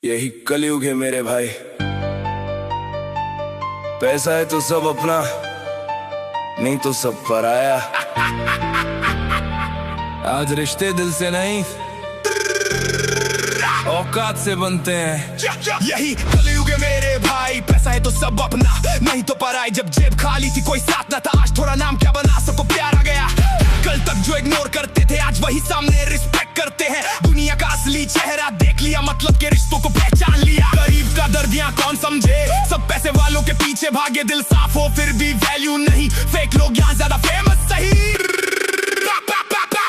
यही कलयुग है मेरे भाई। पैसा है तो सब अपना, नहीं तो सब पराया। आज रिश्ते दिल से नहीं औकात से बनते हैं। यही कलयुग है मेरे भाई। पैसा है तो सब अपना, नहीं तो पराई। जब जेब खाली थी कोई साथ न था, आज थोड़ा नाम क्या बना, सबको प्यार आ गया। कल तक जो इग्नोर करते थे आज वही सामने रिस्पेक्ट करते हैं। दुनिया का असली चेहरा देख लिया, मतलब के रिश्तों को पहचान लिया। गरीब का दर्द यहाँ कौन समझे, सब पैसे वालों के पीछे भागे। दिल साफ हो फिर भी वैल्यू नहीं, फेक लोग यहाँ ज्यादा फेमस सही।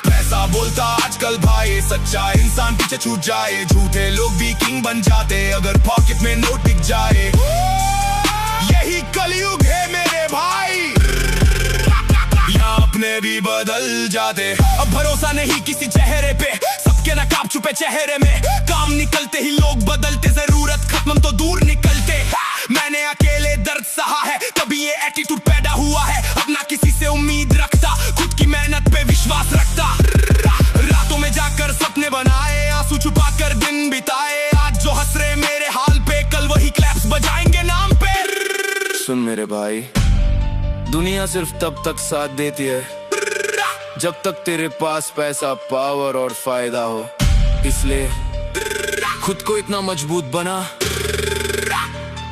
पैसा बोलता आजकल भाई, सच्चा इंसान पीछे छूट जाए। झूठे लोग भी किंग बन जाते अगर पॉकेट में नोट दिख जाए। यही कलयुग है मेरे भाई, यहाँ अपने भी बदल जाते। अब भरोसा नहीं किसी चेहरे पे, सबके नकाब छुपे चेहरे में। काम निकलते ही लोग बदलते, जरूरत खत्म तो दूर निकलते। मैंने अकेले दर्द सहा है, तभी ये एटीट्यूड पैदा हुआ है। अपना किसी से उम्मीद रखता, खुद की मेहनत पे विश्वास रखता। रातों में जाकर सपने बनाए, आंसू छुपा कर दिन बिताए। आज जो हंस रहे मेरे हाल पे, कल वही क्लैप्स बजाएंगे नाम पे। सुन मेरे भाई, दुनिया सिर्फ तब तक साथ देती है जब तक तेरे पास पैसा, पावर और फायदा हो। इसलिए खुद को इतना मजबूत बना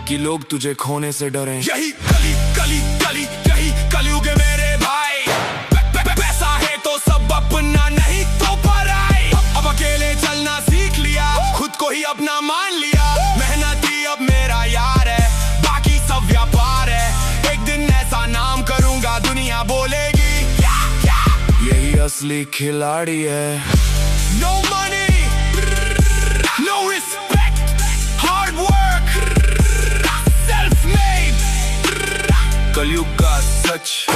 कि लोग तुझे खोने से डरें। यही यही कलयुग है मेरे भाई। पैसा है तो सब अपना, नहीं तो पराई। अब अकेले चलना सीख लिया, खुद को ही अपना मान लिया। मेहनती अब मेरा यार है, बाकी सब व्यापार है। एक दिन ऐसा नाम करूंगा दुनिया बोलेगी यही असली खिलाड़ी है। No money, no respect, hard work, self-made। कलयुग का सच।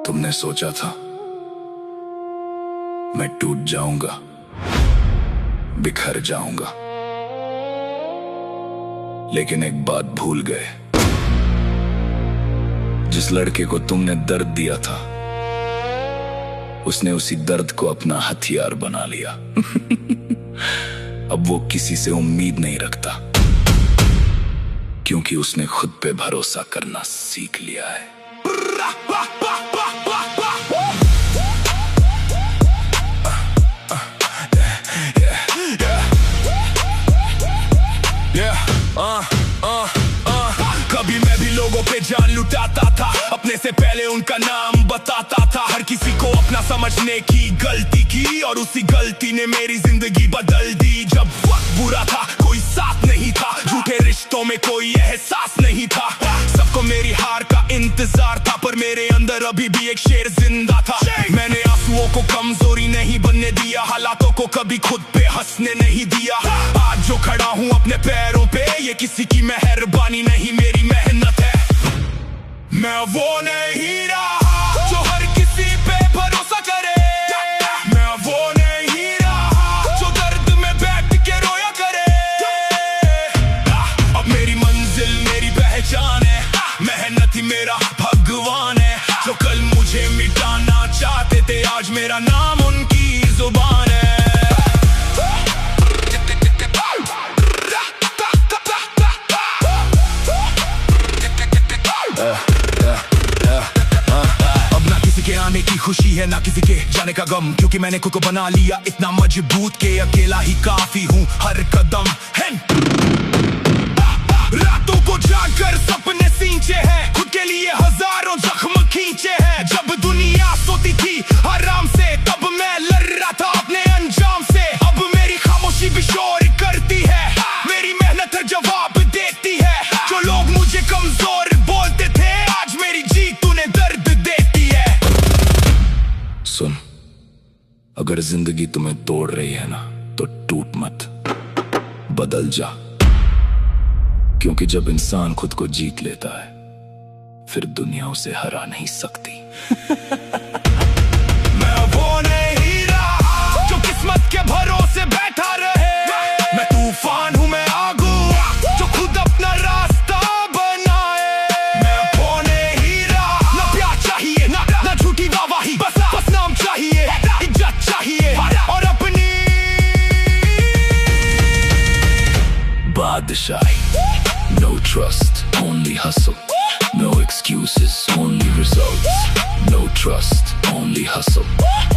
तुमने सोचा था मैं टूट जाऊंगा, बिखर जाऊंगा, लेकिन एक बात भूल गए। जिस लड़के को तुमने दर्द दिया था, उसने उसी दर्द को अपना हथियार बना लिया। अब वो किसी से उम्मीद नहीं रखता, क्योंकि उसने खुद पे भरोसा करना सीख लिया है। कभी मैं भी लोगों पे जान लुटाता था, अपने से पहले उनका नाम बताता था। हर किसी को अपना समझने की गलती की, और उसी गलती ने मेरी जिंदगी बदल दी। जब वक्त बुरा था कोई साथ नहीं था, झूठे रिश्तों में कोई एहसास नहीं था। सबको मेरी हार का इंतजार था, पर मेरे अंदर अभी भी एक शेर जिंदा था। मैंने आंसुओं को कमजोरी नहीं बनने दिया, हालातों को कभी खुद पे हंसने नहीं दिया। आज जो खड़ा हूँ अपने पैरों पे, ये किसी की मेहरबानी नहीं मेरी मेहनत है। मैं वो नहीं रहा जो हर किसी पे भरोसा करे। मैं वो नहीं रहा जो दर्द में बैठ के रोया करे। अब मेरी मंजिल मेरी पहचान है, मेहनत ही मेरा भगवान है। जो कल मुझे मिटाना चाहते थे, आज मेरा नाम उनकी जुबान है। आने की खुशी है ना किसी के जाने का गम, क्योंकि मैंने खुद को बना लिया इतना मजबूत के अकेला ही काफी हूँ हर कदम है। रातों को जाकर सपने सींचे हैं, खुद के लिए हजारों जख्म खींचे हैं। जब दुनिया सोती थी आराम से, तब मैं लड़ रहा था अपने अंजाम से। अब मेरी खामोशी भी शोर करती है, मेरी मेहनत हर जवाब देती है। जो लोग मुझे कमजोर बोलते थे, आज मेरी जीत उन्हें दर्द देती है। सुन, अगर जिंदगी तुम्हें तोड़ रही है ना, तो टूट मत, बदल जा। क्योंकि जब इंसान खुद को जीत लेता है, फिर दुनिया उसे हरा नहीं सकती। मैं वो नहीं रहा जो किस्मत के भरोसे बैठा रहे। मैं तूफान हूँ, मैं आग हूँ, जो खुद अपना रास्ता बनाए। मैं वो नहीं trust, only hustle. No excuses, only results. No trust, only hustle.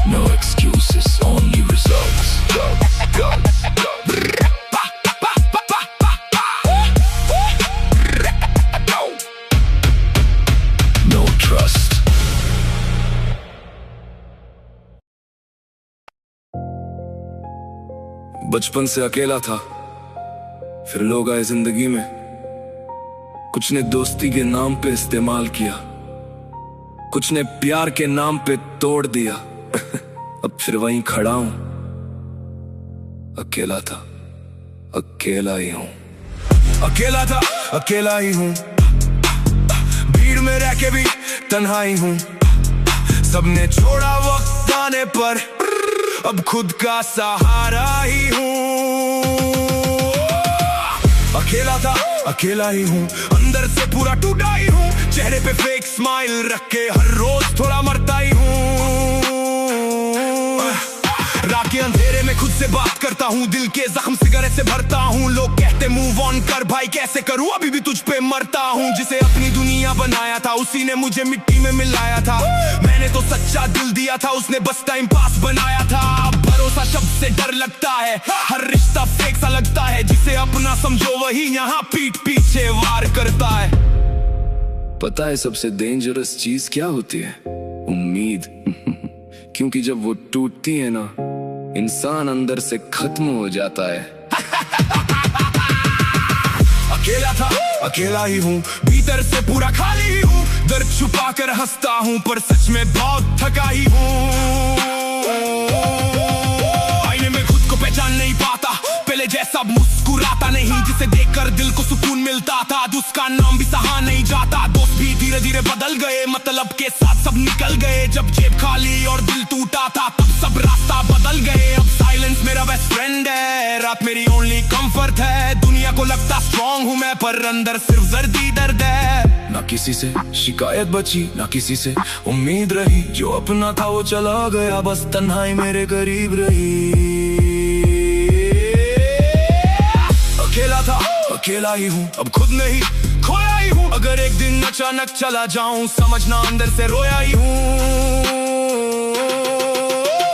No excuses, only results. No trust. बचपन से अकेला था, फिर लोग आए जिंदगी में। कुछ ने दोस्ती के नाम पे इस्तेमाल किया, कुछ ने प्यार के नाम पे तोड़ दिया। अब फिर वहीं खड़ा हूं, अकेला था, अकेला ही हूं। अकेला था, अकेला ही हूं, भीड़ में रह के भी तन्हा ही हूं। सबने छोड़ा वक्त आने पर, अब खुद का सहारा ही हूं। अकेला था, अकेला ही हूँ, अंदर से पूरा टूटा ही हूँ। चेहरे पे फेक स्माइल रख के हर रोज थोड़ा मरता ही हूँ। रात के अंधेरे में खुद से बात करता हूँ, दिल के जख्म सिगरेट से भरता हूँ। लोग कहते मूव ऑन कर भाई, कैसे करूँ अभी भी तुझ पे मरता हूँ। जिसे अपनी दुनिया बनाया था, उसी ने मुझे मिट्टी में मिलाया था। मैंने तो सच्चा दिल दिया था, उसने बस टाइम पास बनाया था। भरोसा शब्द से डर लगता है, हर रिश्ता फेक सा लगता है। जिसे अपना समझो वही यहाँ पीठ पीछे वार करता है। पता है सबसे डेंजरस चीज क्या होती है? उम्मीद। क्योंकि जब वो टूटती है ना, इंसान अंदर से खत्म हो जाता है। अकेला था, अकेला ही हूँ, भीतर से पूरा खाली ही हूँ। दर्द छुपा कर हंसता हूँ, पर सच में बहुत थका ही हूँ। आईने में खुद को पहचान नहीं पाता, पहले जैसा मुस्कुराता नहीं। जिसे देखकर दिल को सुकून मिलता था, उसका नाम भी सहा नहीं जाता। दोस्त भी धीरे धीरे बदल गए, मतलब के साथ सब निकल गए। जब जेब खाली और दिल टूटा था, तब सब रास्ता बदल गए। अब साइलेंस मेरा बेस्ट फ्रेंड है, रात मेरी ओनली कंफर्ट है। दुनिया को लगता स्ट्रॉन्ग हूँ मैं, पर अंदर सिर्फ दर्द दर्द है। ना किसी से शिकायत बची, ना किसी से उम्मीद रही। जो अपना था वो चला गया, बस तन्हाई मेरे करीब रही। अकेला था, अकेला ही हूँ, अब खुद नहीं खोया ही हूँ। अगर एक दिन अचानक चला जाऊं, समझना अंदर से रोया ही हूँ।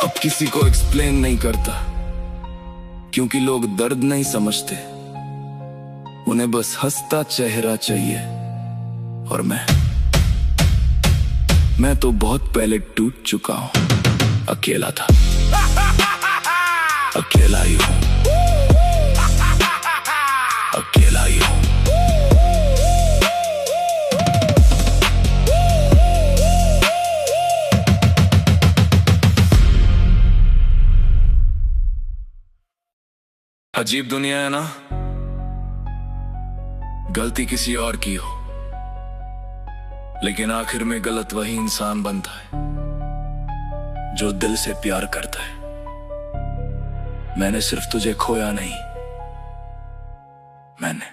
अब किसी को एक्सप्लेन नहीं करता, क्योंकि लोग दर्द नहीं समझते। उन्हें बस हंसता चेहरा चाहिए। और मैं तो बहुत पहले टूट चुका हूँ। अकेला था, अकेला ही हूँ, अकेला ही हूँ। अजीब दुनिया है ना, गलती किसी और की हो, लेकिन आखिर में गलत वही इंसान बनता है जो दिल से प्यार करता है। मैंने सिर्फ तुझे खोया नहीं, मैंने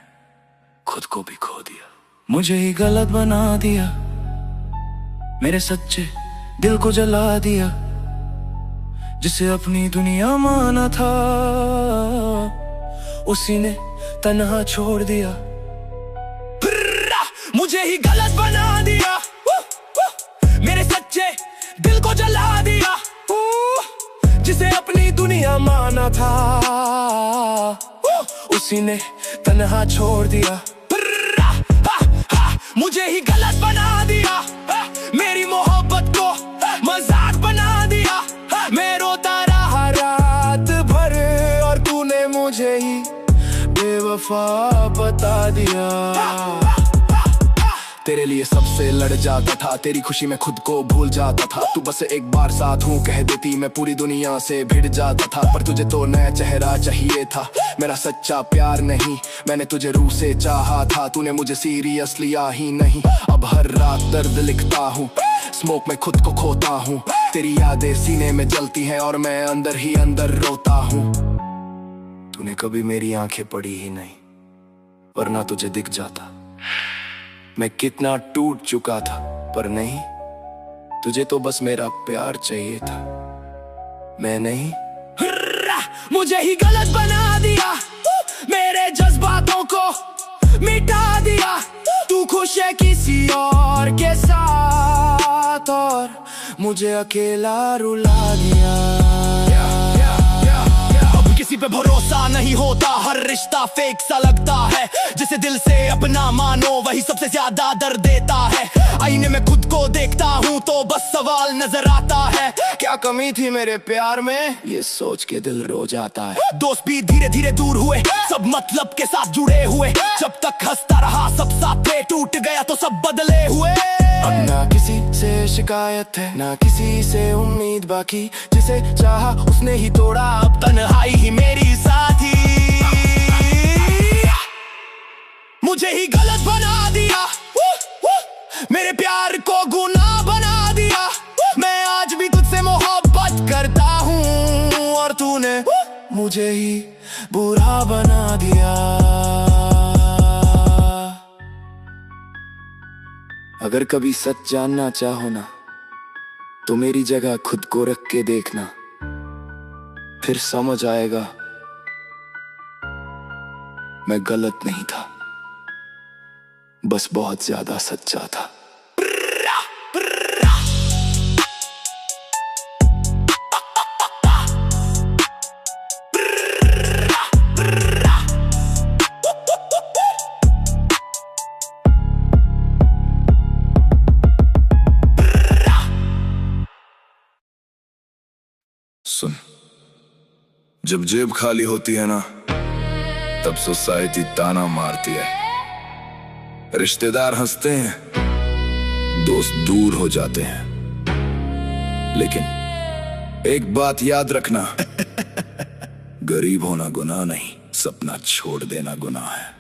खुद को भी खो दिया। मुझे ही गलत बना दिया, मेरे सच्चे दिल को जला दिया। जिसे अपनी दुनिया माना था, उसी ने तन्हा छोड़ दिया। मुझे ही गलत बना दिया, मेरे सच्चे दिल को जला दिया। जिसे अपनी दुनिया माना था, उसी ने तन्हा छोड़ दिया। मुझे ही गलत बना दिया, मेरी मोहब्बत को मजाक बना दिया। मैं रोता रहा रात भर, और तूने मुझे ही बेवफा बता दिया। तेरे लिए सबसे लड़ जाता था, तेरी खुशी में खुद को भूल जाता था। तू बस एक बार साथ हूँ कह देती, मैं पूरी दुनिया से भिड़ जाता था। पर तुझे तो नया चेहरा चाहिए था, मेरा सच्चा प्यार नहीं। मैंने तुझे रूह से चाहा था, तूने मुझे सीरियस लिया ही नहीं। अब हर रात दर्द लिखता हूँ, स्मोक में खुद को खोता हूँ। तेरी यादें सीने में जलती हैं, और मैं अंदर ही अंदर रोता हूँ। तूने कभी मेरी आंखें पढ़ी ही नहीं, वरना तुझे दिख जाता मैं कितना टूट चुका था। पर नहीं, तुझे तो बस मेरा प्यार चाहिए था, मैं नहीं। मुझे ही गलत बना दिया, मेरे जज्बातों को मिटा दिया। तू खुश है किसी और के साथ और मुझे अकेला रुला दिया। अब किसी पे भरोसा नहीं होता, हर रिश्ता फेक सा लगता है। जिसे दिल से अपना मानो वही सबसे ज्यादा दर्द देता है। आईने में खुद को देखता हूँ तो बस सवाल नजर आता है, क्या कमी थी मेरे प्यार में, ये सोच के दिल रो जाता है। दोस्त भी धीरे धीरे दूर हुए, सब मतलब के साथ जुड़े हुए। जब तक हंसता रहा सब साथ थे, टूट गया तो सब बदले हुए। अब ना किसी से शिकायत है, ना किसी से उम्मीद बाकी। जिसे चाहा उसने ही तोड़ा, अब तन्हाई ही मेरी साथी। मुझे ही गलत बना दिया, मेरे प्यार को गुनाह बना दिया। मैं आज भी तुझसे मोहब्बत करता हूँ और तूने मुझे ही बुरा बना दिया। अगर कभी सच जानना चाहो ना, तो मेरी जगह खुद को रख के देखना, फिर समझ आएगा मैं गलत नहीं था, बस बहुत ज्यादा सच्चा था। सुन, जब जेब खाली होती है ना, तब सोसाइटी ताना मारती है। रिश्तेदार हंसते हैं, दोस्त दूर हो जाते हैं। लेकिन एक बात याद रखना, गरीब होना गुनाह नहीं, सपना छोड़ देना गुनाह है।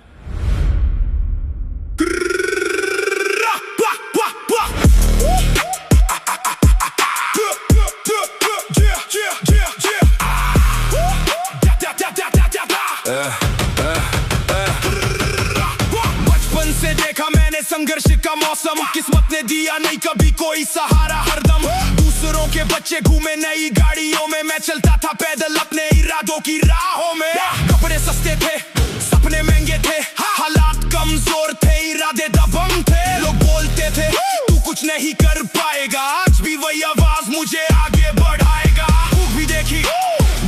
बचपन से देखा मैंने संघर्ष का मौसम, किस्मत ने दिया नहीं कभी कोई सहारा। हरदम दूसरों के बच्चे घूमे नई गाड़ियों में, मैं चलता था पैदल अपने इरादों की राहों में। कपड़े सस्ते थे, सपने महंगे थे, हालात कमजोर थे, इरादे दबंग थे। लोग बोलते थे तू कुछ नहीं कर पाएगा, आज भी वही आवाज मुझे आगे बढ़ाएगा। भूख भी देखी,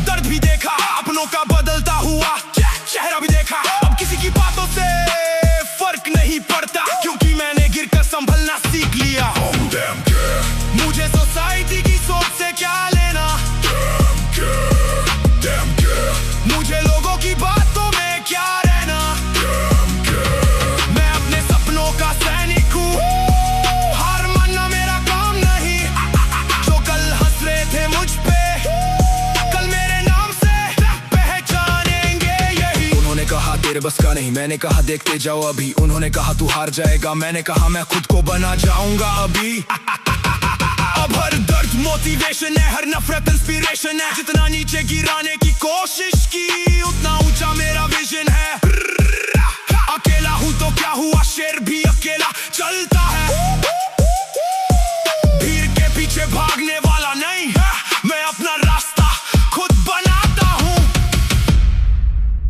दर्द भी देखा, अपनों का बदलता हुआ चेहरा भी देखा। अब किसी की बातों से फर्क नहीं पड़ता, क्योंकि मैंने गिरकर संभलना सीख लिया। मुझे सोसाइटी की सोच से क्या लेना, मुझे लोगों की बातों में क्या रहना। मैं अपने सपनों का सैनिक हूँ, हार मानना मेरा काम नहीं। जो कल हंस रहे थे मुझ पे, कल मेरे नाम से पहचानेंगे यही। उन्होंने कहा तेरे बस का नहीं, मैंने कहा देखते जाओ अभी। उन्होंने कहा तू हार जाएगा, मैंने कहा मैं खुद को बना जाऊंगा अभी। अब हर दर्द मोटिवेशन है, हर नफरत इंस्पिरेशन है। जितना नीचे गिराने की कोशिश की, उतना ऊंचा मेरा विजन है। अकेला हूँ तो क्या हुआ, शेर भी अकेला चलता है। भीड़ के पीछे भागने वाला नहीं है, मैं अपना रास्ता खुद बनाता हूँ।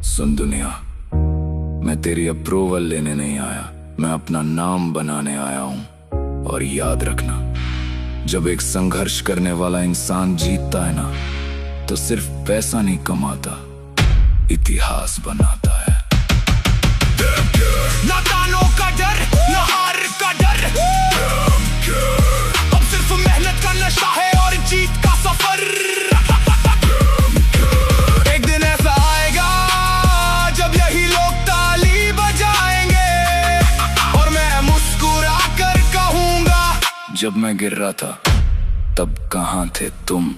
सुन दुनिया, मैं तेरी अप्रूवल लेने नहीं आया, मैं अपना नाम बनाने आया हूँ। और याद रखना, जब एक संघर्ष करने वाला इंसान जीतता है ना, तो सिर्फ पैसा नहीं कमाता, इतिहास बनाता है। ना दानों का डर, ना हार का डर, अब सिर्फ मेहनत का नशा है और जीत का सफर। एक दिन ऐसा आएगा जब यही लोग ताली बजाएंगे, और मैं मुस्कुरा कर कहूंगा, जब मैं गिर रहा था तब कहाँ थे तुम।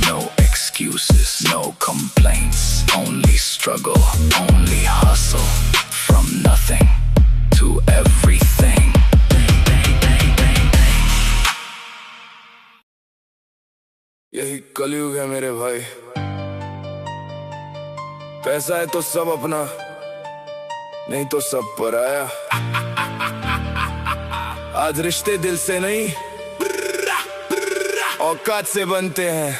No excuses, no complaints, only struggle, only hustle, from nothing to everything. यही कलयुग है मेरे भाई। पैसा है तो सब अपना, नहीं तो सब पराया। आज रिश्ते दिल से नहीं, औकात से बनते हैं।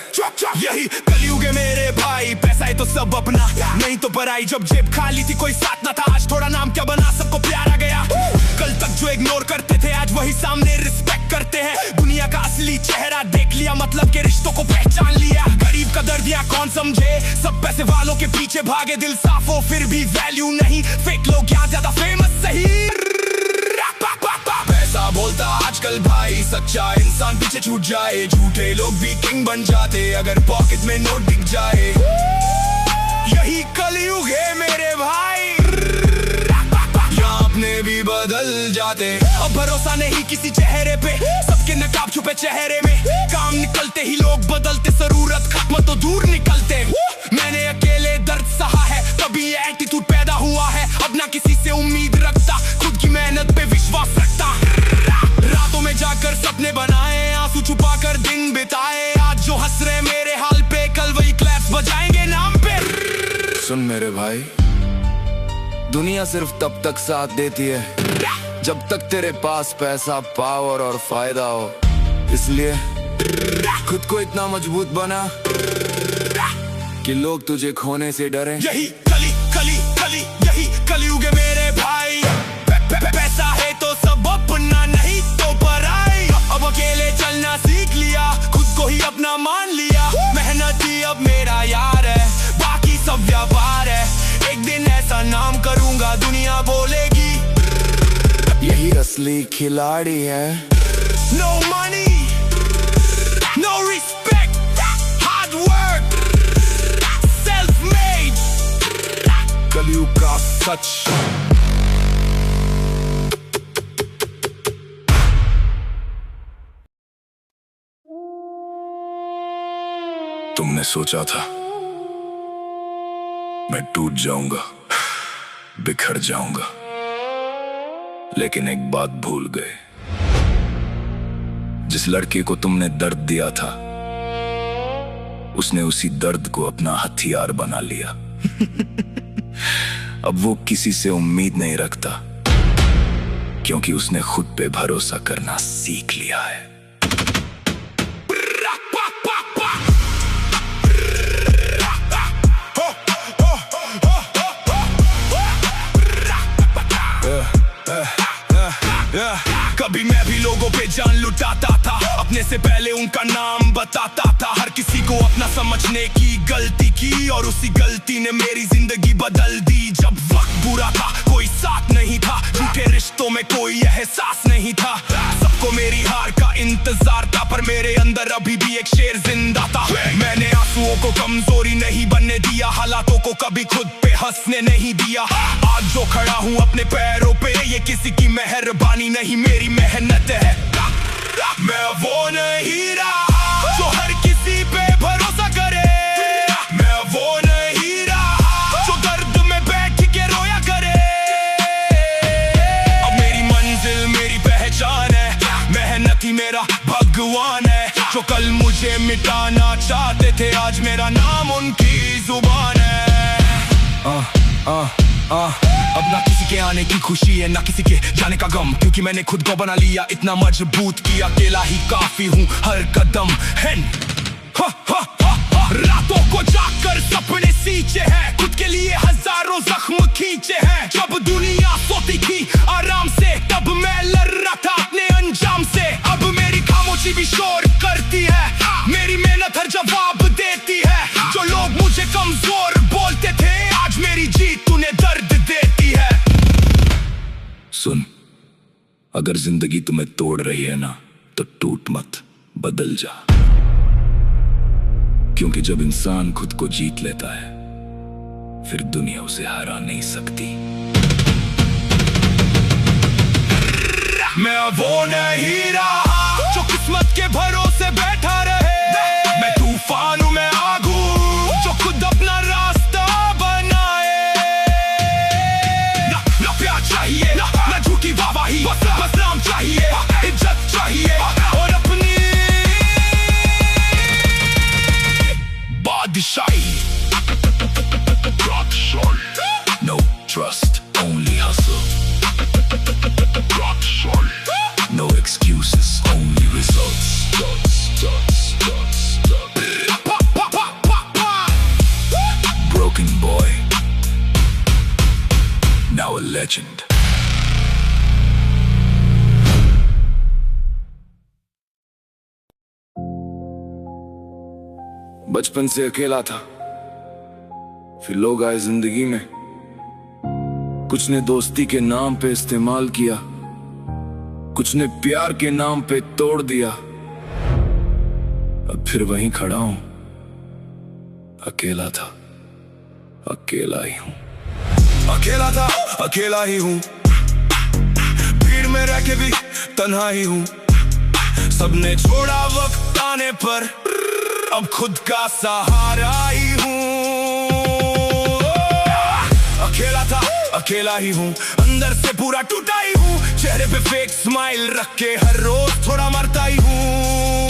यही कलयुग है मेरे भाई, पैसा है तो सब अपना, नहीं तो पराई। जब जेब खाली थी कोई साथ ना था, आज थोड़ा नाम क्या बना सबको प्यारा गया। कल तक जो इग्नोर करते थे आज वही सामने रिस्पेक्ट करते हैं। दुनिया का असली चेहरा देख लिया, मतलब के रिश्तों को पहचान लिया। गरीब का दर्द यहाँ कौन समझे, सब पैसे वालों के पीछे भागे। दिल साफ हो फिर भी वैल्यू नहीं, फेक लोग यहाँ ज्यादा फेमस सही। पैसा बोलता आजकल भाई, सच्चा इंसान पीछे छूट जाए। झूठे लोग भी किंग बन जाते अगर पॉकेट में नोट दिख जाए। यही कलयुग है मेरे भाई, यहाँ अपने भी बदल जाते। अब भरोसा नहीं किसी चेहरे पे, सबके नकाब छुपे चेहरे में। काम निकलते ही लोग बदलते, जरूरत खत्म तो दूर निकलते। मैंने अकेले दर्द सहा है, तभी ये एटीट्यूड पैदा हुआ है। अब ना किसी से उम्मीद रखता, खुद की मेहनत पे विश्वास रखता। रातों में जाकर सपने बनाए, आंसू छुपा कर दिन बिताए। आज जो हंस रहे मेरे हाल पे, कल वही क्लैप्स बजाएंगे नाम पे। सुन मेरे भाई, दुनिया सिर्फ तब तक साथ देती है जब तक तेरे पास पैसा, पावर और फायदा हो। इसलिए खुद को इतना मजबूत बना कि लोग तुझे खोने से डरे। यही यही कलयुग है मेरे भाई। पैसा है तो सब अपना, नहीं तो पराई। अब अकेले चलना सीख लिया, खुद को ही अपना मान लिया। मेहनत ही अब मेरा यार है, बाकी सब व्यापार है। एक दिन ऐसा नाम करूंगा दुनिया बोलेगी, यही असली खिलाड़ी है। No money, no respect, hard work, self-made, कलयुग का सच। तुमने सोचा था मैं टूट जाऊंगा, बिखर जाऊंगा, लेकिन एक बात भूल गए। जिस लड़के को तुमने दर्द दिया था, उसने उसी दर्द को अपना हथियार बना लिया। अब वो किसी से उम्मीद नहीं रखता, क्योंकि उसने खुद पे भरोसा करना सीख लिया है। कभी मैं भी लोगों पे जान लुटाता था, अपने से पहले उनका नाम बताता था। हर किसी को अपना समझने की गलती की, और उसी गलती ने मेरी जिंदगी बदल दी। जब वक्त बुरा था कोई साथ नहीं था, झूठे रिश्तों में कोई एहसास नहीं था। सबको मेरी हार का इंतजार था, पर मेरे अंदर अभी भी एक शेर जिंदा था। मैंने आंसुओं को कमजोरी नहीं बनने दिया, हालातों को कभी खुद पे हंसने नहीं दिया। आज जो खड़ा हूँ अपने पैरों पे, ये किसी की मेहरबानी नहीं मेरी मेहनत है। मैं वो नहीं रहा जो हर किसी पे भरोसा करे, मैं वो नहीं रहा जो दर्द में बैठ के रोया करे। अब मेरी मंजिल मेरी पहचान है, मेहनत ही मेरा भगवान है। जो कल मुझे मिटाना चाहते थे, आज मेरा नाम उनकी जुबान है। अब ना किसी के आने की खुशी है, ना किसी के जाने का गम, क्योंकि मैंने खुद को बना लिया इतना मजबूत कि अकेला ही काफी हूँ हर कदम है। रातों को जागकर सपने सींचे हैं, खुद के लिए हजारों जख्म खींचे हैं। जब दुनिया सोती थी आराम से, तब मैं लड़ रहा था अपने अंजाम से। अब मेरी खामोशी भी शोर करती है, मेरी मेहनत हर जवाब देती है। जो लोग मुझे कमजोर बोलते थे, आज मेरी जीत उन्हें दर्द देती है। सुन, अगर जिंदगी तुम्हें तोड़ रही है ना, तो टूट मत, बदल जा। क्योंकि जब इंसान खुद को जीत लेता है, फिर दुनिया उसे हरा नहीं सकती। मैं वो नहीं रहा जो किस्मत के भरोसे बैठा रहे। मैं तूफान हूँ, मैं आग हूँ जो खुद अपना रास्ता बनाए। ना प्यार चाहिए, ना झूठी वाहवाही, बस नाम चाहिए, इज्जत चाहिए और अपनी बादशाही। No trust, only hustle. No excuses, only results. बचपन से अकेला था, फिर लोग आए जिंदगी में। कुछ ने दोस्ती के नाम पे इस्तेमाल किया, कुछ ने प्यार के नाम पे तोड़ दिया। अब फिर वहीं खड़ा हूं, अकेला था, अकेला ही हूं। अकेला था, अकेला ही हूँ, भीड़ में रह के भी तन्हा ही हूँ। सबने छोड़ा वक्त आने पर, अब खुद का सहारा ही हूँ। अकेला था, अकेला ही हूँ, अंदर से पूरा टूटा ही हूँ। चेहरे पे फेक स्माइल रख के हर रोज थोड़ा मरता ही हूँ।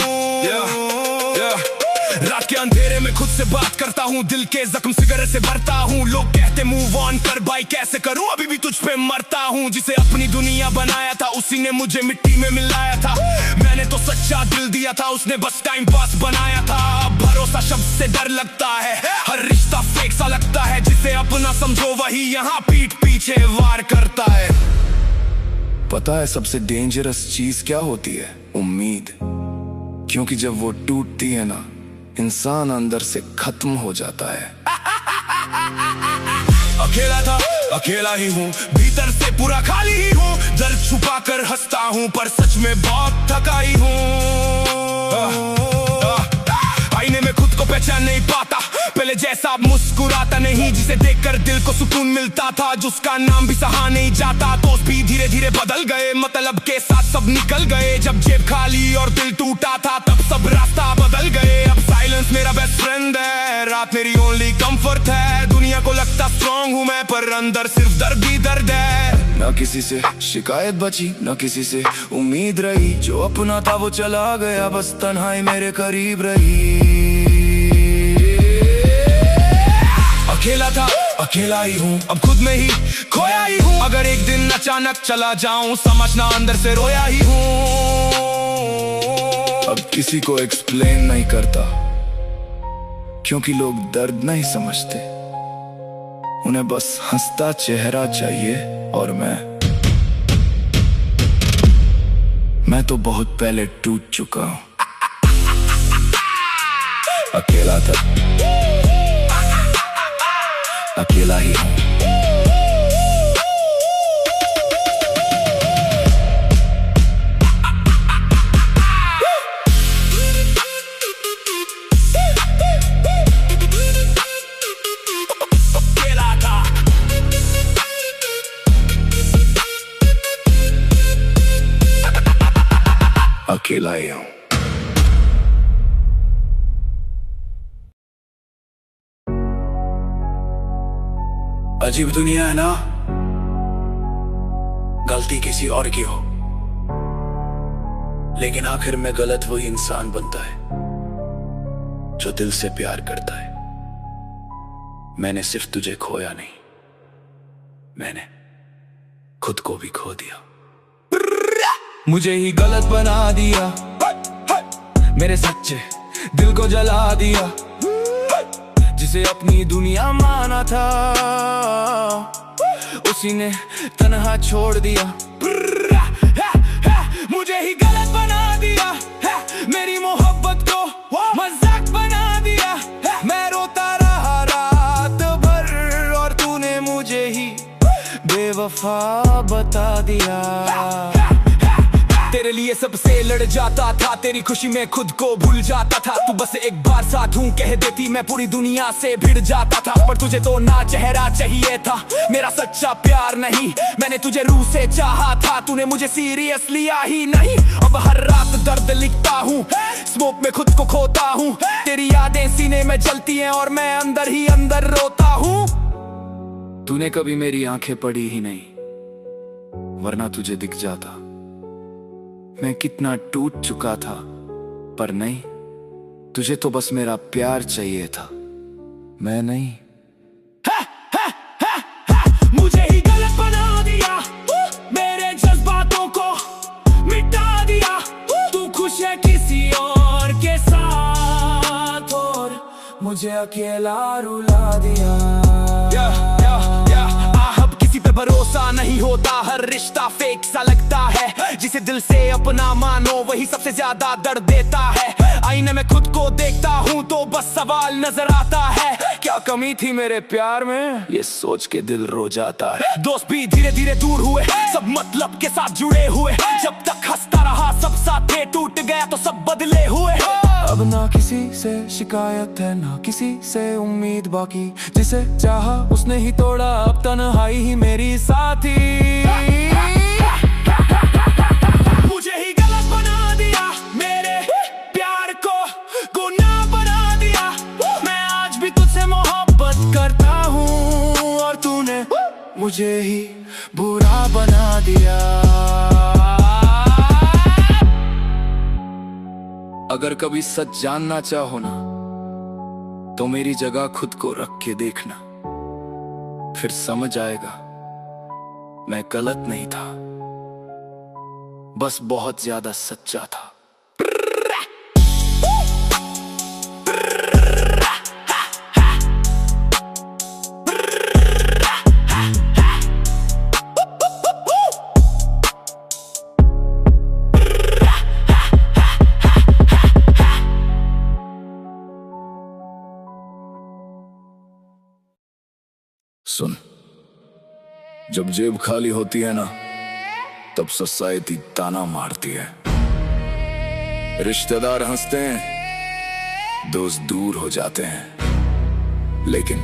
रात के अंधेरे में खुद से बात करता हूँ, दिल के जख्म सिगरेट से भरता हूँ। लोग कहते मूव ऑन कर भाई, कैसे करूँ, अभी भी तुझ पे मरता हूँ। जिसे अपनी दुनिया बनाया था, उसी ने मुझे मिट्टी में मिलाया था। मैंने तो सच्चा दिल दिया था, उसने बस टाइम पास बनाया था। भरोसा शब्द से डर लगता है, हर रिश्ता फेक सा लगता है। जिसे अपना समझो वही यहाँ पीठ पीछे वार करता है। पता है सबसे डेंजरस चीज क्या होती है? उम्मीद। क्योंकि जब वो टूटती है ना, इंसान अंदर से खत्म हो जाता है। अकेला था, अकेला ही हूँ, भीतर से पूरा खाली ही हूँ। दर्द छुपा कर हंसता हूँ, पर सच में बहुत थका ही हूँ। आईने में खुद को पहचान नहीं पाता, पहले जैसा मुस्कुराता नहीं। जिसे देखकर दिल को सुकून मिलता था, जिसका नाम भी सहा नहीं जाता। दोस्त भी धीरे धीरे बदल गए, मतलब के साथ सब निकल गए। जब जेब खाली और दिल टूटा था, तब सब रास्ता बदल गए। अब साइलेंस मेरा बेस्ट फ्रेंड है, रात मेरी ओनली कंफर्ट है। दुनिया को लगता स्ट्रॉन्ग हूँ मैं, पर अंदर सिर्फ दर्द ही दर्द है। न किसी से शिकायत बची, न किसी से उम्मीद रही। जो अपना था वो चला गया, बस तन्हाई मेरे करीब रही। अकेला था, अकेला ही हूँ, अब खुद में ही खोया ही हूँ। अगर एक दिन अचानक चला जाऊं, समझना अंदर से रोया ही हूँ। अब किसी को एक्सप्लेन नहीं करता, क्योंकि लोग दर्द नहीं समझते। उन्हें बस हंसता चेहरा चाहिए, और मैं तो बहुत पहले टूट चुका हूं। अकेला था, अकेला ही हूं। अकेला ही हूं। अजीब दुनिया है ना, गलती किसी और की हो, लेकिन आखिर में गलत वही इंसान बनता है जो दिल से प्यार करता है। मैंने सिर्फ तुझे खोया नहीं, मैंने खुद को भी खो दिया। मुझे ही गलत बना दिया, मेरे सच्चे दिल को जला दिया। जिसे अपनी दुनिया माना था, उसी ने तन्हा छोड़ दिया। मुझे ही गलत बना दिया, मेरी मोहब्बत को मजाक बना दिया। मैं रोता रहा रात भर, और तूने मुझे ही बेवफा बता दिया। तेरे लिए सबसे लड़ जाता था, तेरी खुशी में खुद को भूल जाता था। तू बस एक बार साथ हूँ कह देती, मैं पूरी दुनिया से भिड़ जाता था। पर तुझे तो ना चेहरा चाहिए था, मेरा सच्चा प्यार नहीं। मैंने तुझे रूह से चाहा था, तूने मुझे सीरियस लिया ही नहीं। अब हर रात दर्द लिखता हूँ, स्मोक में खुद को खोता हूँ। तेरी यादें सीने में जलती हैं, और मैं अंदर ही अंदर रोता हूँ। तूने कभी मेरी आंखें पढ़ी ही नहीं, वरना तुझे दिख जाता मैं कितना टूट चुका था। पर नहीं, तुझे तो बस मेरा प्यार चाहिए था, मैं नहीं। मुझे ही गलत बना दिया, मेरे जज्बातों को मिटा दिया। तू खुश है किसी और के साथ, और मुझे अकेला रुला दिया। अब किसी पे भरोसा नहीं होता, हर रिश्ता फेक सा लगता है। जिसे दिल से अपना मानो, वही सबसे ज्यादा दर्द देता है। आईने में खुद को देखता हूँ तो बस सवाल नजर आता है, क्या कमी थी मेरे प्यार में, ये सोच के दिल रो जाता है। दोस्त भी धीरे धीरे दूर हुए, सब मतलब के साथ जुड़े हुए, जब तक हंसता रहा सब साथ थे, टूट गया तो सब बदले हुए। अब ना किसी से शिकायत है ना किसी से उम्मीद, बाकी जिसे चाहा उसने ही तोड़ा, अब तन्हाई ही मेरी साथी। मुझे ही गलत बना दिया, मेरे प्यार को गुनाह बना दिया, मैं आज भी तुझसे मोहब्बत करता हूँ और तूने मुझे ही बुरा बना दिया। अगर कभी सच जानना चाहो ना तो मेरी जगह खुद को रख के देखना, फिर समझ आएगा मैं गलत नहीं था, बस बहुत ज्यादा सच्चा था। सुन, जब जेब खाली होती है ना तब सोसाइटी ताना मारती है, रिश्तेदार हंसते हैं, दोस्त दूर हो जाते हैं, लेकिन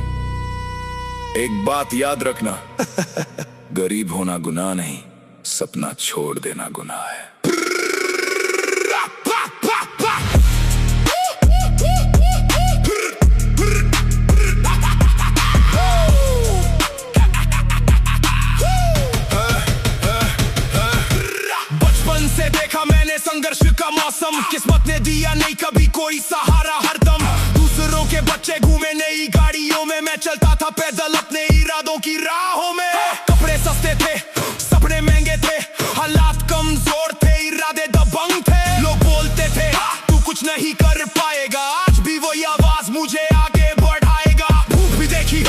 एक बात याद रखना गरीब होना गुनाह नहीं, सपना छोड़ देना गुनाह है। संघर्ष का मौसम, किस्मत ने दिया नहीं कभी कोई सहारा, हरदम दूसरों के बच्चे घूमे नई गाड़ियों में, मैं चलता था पैदल अपने इरादों की राहों में। कपड़े सस्ते थे, सपने महंगे थे, हालात कमजोर थे, इरादे दबंग थे, लोग बोलते थे तू कुछ नहीं कर पाएगा, आज भी वही आवाज मुझे आगे बढ़ाएगा। भूख भी देखी,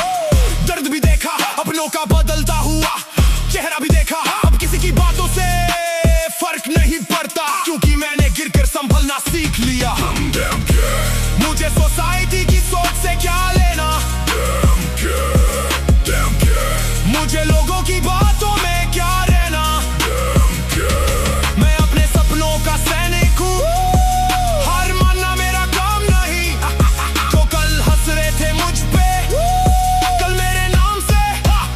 दर्द भी देखा, अपनों का बदलता हुआ चेहरा भी देखा, अब किसी की बातों से फर्क नहीं पड़ता, क्योंकि मैंने गिरकर संभलना सीख लिया। मुझे सोसाइटी की सोच से क्या लेना, मुझे लोगों की बातों में क्या रहना, मैं अपने सपनों का सैनिक हूँ, हार मानना मेरा काम नहीं, जो कल हंस रहे थे मुझ पे कल मेरे नाम से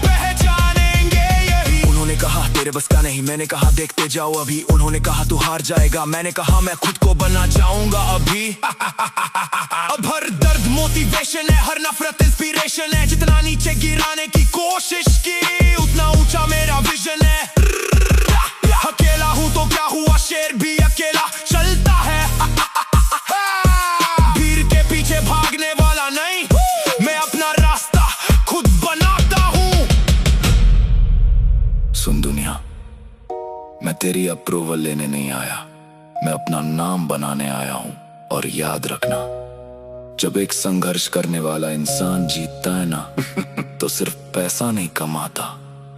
पहचानेंगे यही। उन्होंने कहा तेरे बस का नहीं, मैंने कहा देखते जाओ अभी, उन्होंने कहा तू हार जाएगा, मैंने कहा मैं खुद को बनना चाहूंगा अभी। अब हर दर्द मोटिवेशन है, हर नफरत इंस्पिरेशन है, जितना नीचे गिराने की कोशिश की उतना ऊंचा मेरा विजन है। अकेला हूं तो क्या हुआ, शेर भी अकेला चलता है, भीड़ के पीछे भागने वाला नहीं, मैं अपना रास्ता खुद बनाता हूं। सुन दुनिया, मैं तेरी अप्रूवल लेने नहीं आया, मैं अपना नाम बनाने आया हूं, और याद रखना जब एक संघर्ष करने वाला इंसान जीतता है ना तो सिर्फ पैसा नहीं कमाता,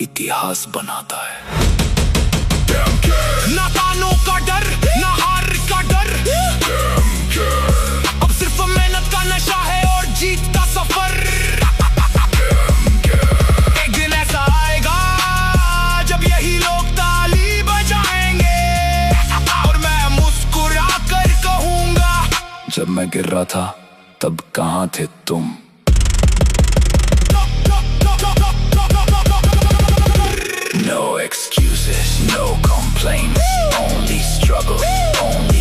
इतिहास बनाता है। ना तानों का डर, ना हार का डर, अब सिर्फ मेहनत का नशा है और जीत का सफर। एक दिन ऐसा आएगा जब यही लोग ताली बजाएंगे और मैं मुस्कुरा कर कहूंगा, जब मैं गिर रहा था तब कहाँ थे तुम। No excuses, no complaints, only struggle, only